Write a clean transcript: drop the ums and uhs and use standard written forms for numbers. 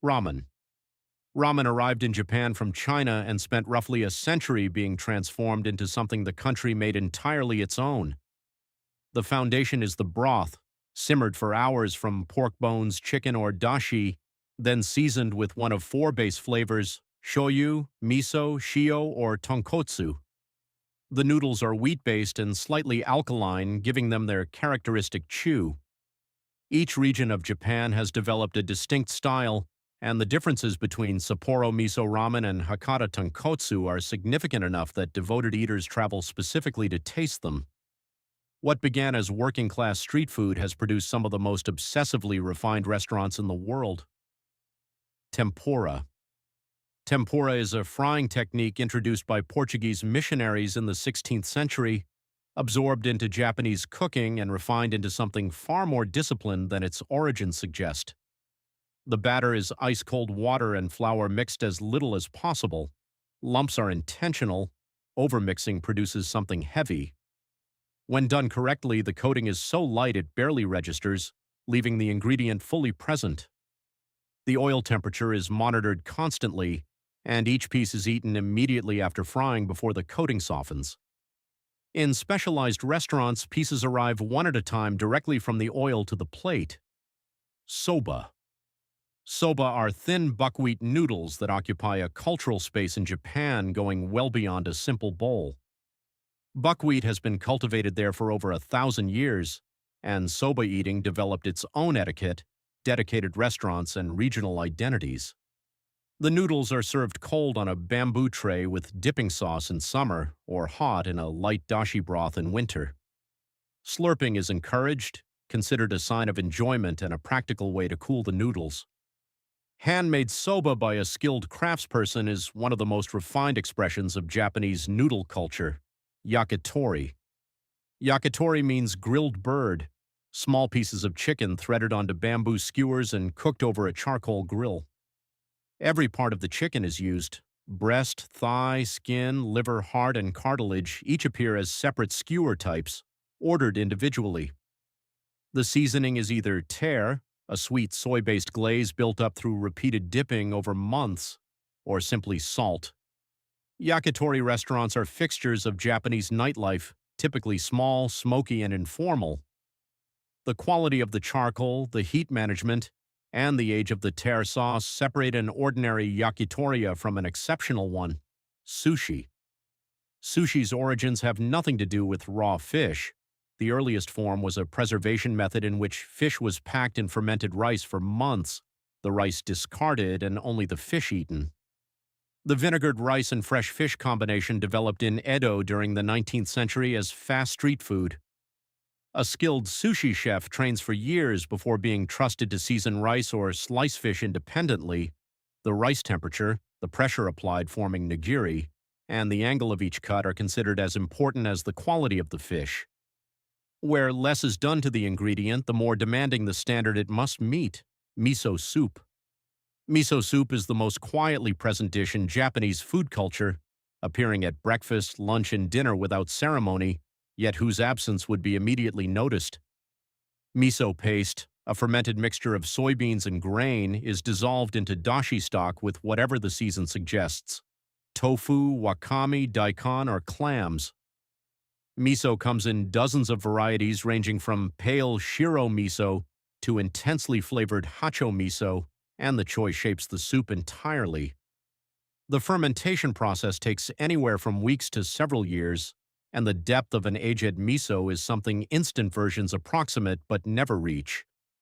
Ramen. Ramen arrived in Japan from China and spent roughly a century being transformed into something the country made entirely its own. The foundation is the broth, simmered for hours from pork bones, chicken, or dashi, then seasoned with one of four base flavors: shoyu, miso, shio, or tonkotsu. The noodles are wheat-based and slightly alkaline, giving them their characteristic chew. Each region of Japan has developed a distinct style, and the differences between Sapporo miso ramen and Hakata tonkotsu are significant enough that devoted eaters travel specifically to taste them. What began as working-class street food has produced some of the most obsessively refined restaurants in the world. Tempura. Tempura is a frying technique introduced by Portuguese missionaries in the 16th century, absorbed into Japanese cooking and refined into something far more disciplined than its origins suggest. The batter is ice-cold water and flour mixed as little as possible. Lumps are intentional. Overmixing produces something heavy. When done correctly, the coating is so light it barely registers, leaving the ingredient fully present. The oil temperature is monitored constantly, and each piece is eaten immediately after frying before the coating softens. In specialized restaurants, pieces arrive one at a time directly from the oil to the plate. Soba. Soba are thin buckwheat noodles that occupy a cultural space in Japan going well beyond a simple bowl. Buckwheat has been cultivated there for over 1,000 years, and soba eating developed its own etiquette, dedicated restaurants, and regional identities. The noodles are served cold on a bamboo tray with dipping sauce in summer or hot in a light dashi broth in winter. Slurping is encouraged, considered a sign of enjoyment and a practical way to cool the noodles. Handmade soba by a skilled craftsperson is one of the most refined expressions of Japanese noodle culture. Yakitori. Yakitori means grilled bird, small pieces of chicken threaded onto bamboo skewers and cooked over a charcoal grill. Every part of the chicken is used. Breast, thigh, skin, liver, heart, and cartilage each appear as separate skewer types, ordered individually. The seasoning is either tare, a sweet soy-based glaze built up through repeated dipping over months, or simply salt. Yakitori restaurants are fixtures of Japanese nightlife, typically small, smoky, and informal. The quality of the charcoal, the heat management, and the age of the tare sauce separate an ordinary yakitori from an exceptional one: sushi. Sushi's origins have nothing to do with raw fish. The earliest form was a preservation method in which fish was packed in fermented rice for months, the rice discarded and only the fish eaten. The vinegared rice and fresh fish combination developed in Edo during the 19th century as fast street food. A skilled sushi chef trains for years before being trusted to season rice or slice fish independently. The rice temperature, the pressure applied forming nigiri, and the angle of each cut are considered as important as the quality of the fish. Where less is done to the ingredient, the more demanding the standard it must meet: miso soup. Miso soup is the most quietly present dish in Japanese food culture, appearing at breakfast, lunch, and dinner without ceremony, yet whose absence would be immediately noticed. Miso paste, a fermented mixture of soybeans and grain, is dissolved into dashi stock with whatever the season suggests: tofu, wakame, daikon, or clams. Miso comes in dozens of varieties ranging from pale shiro miso to intensely flavored hacho miso, and the choice shapes the soup entirely. The fermentation process takes anywhere from weeks to several years, and the depth of an aged miso is something instant versions approximate but never reach.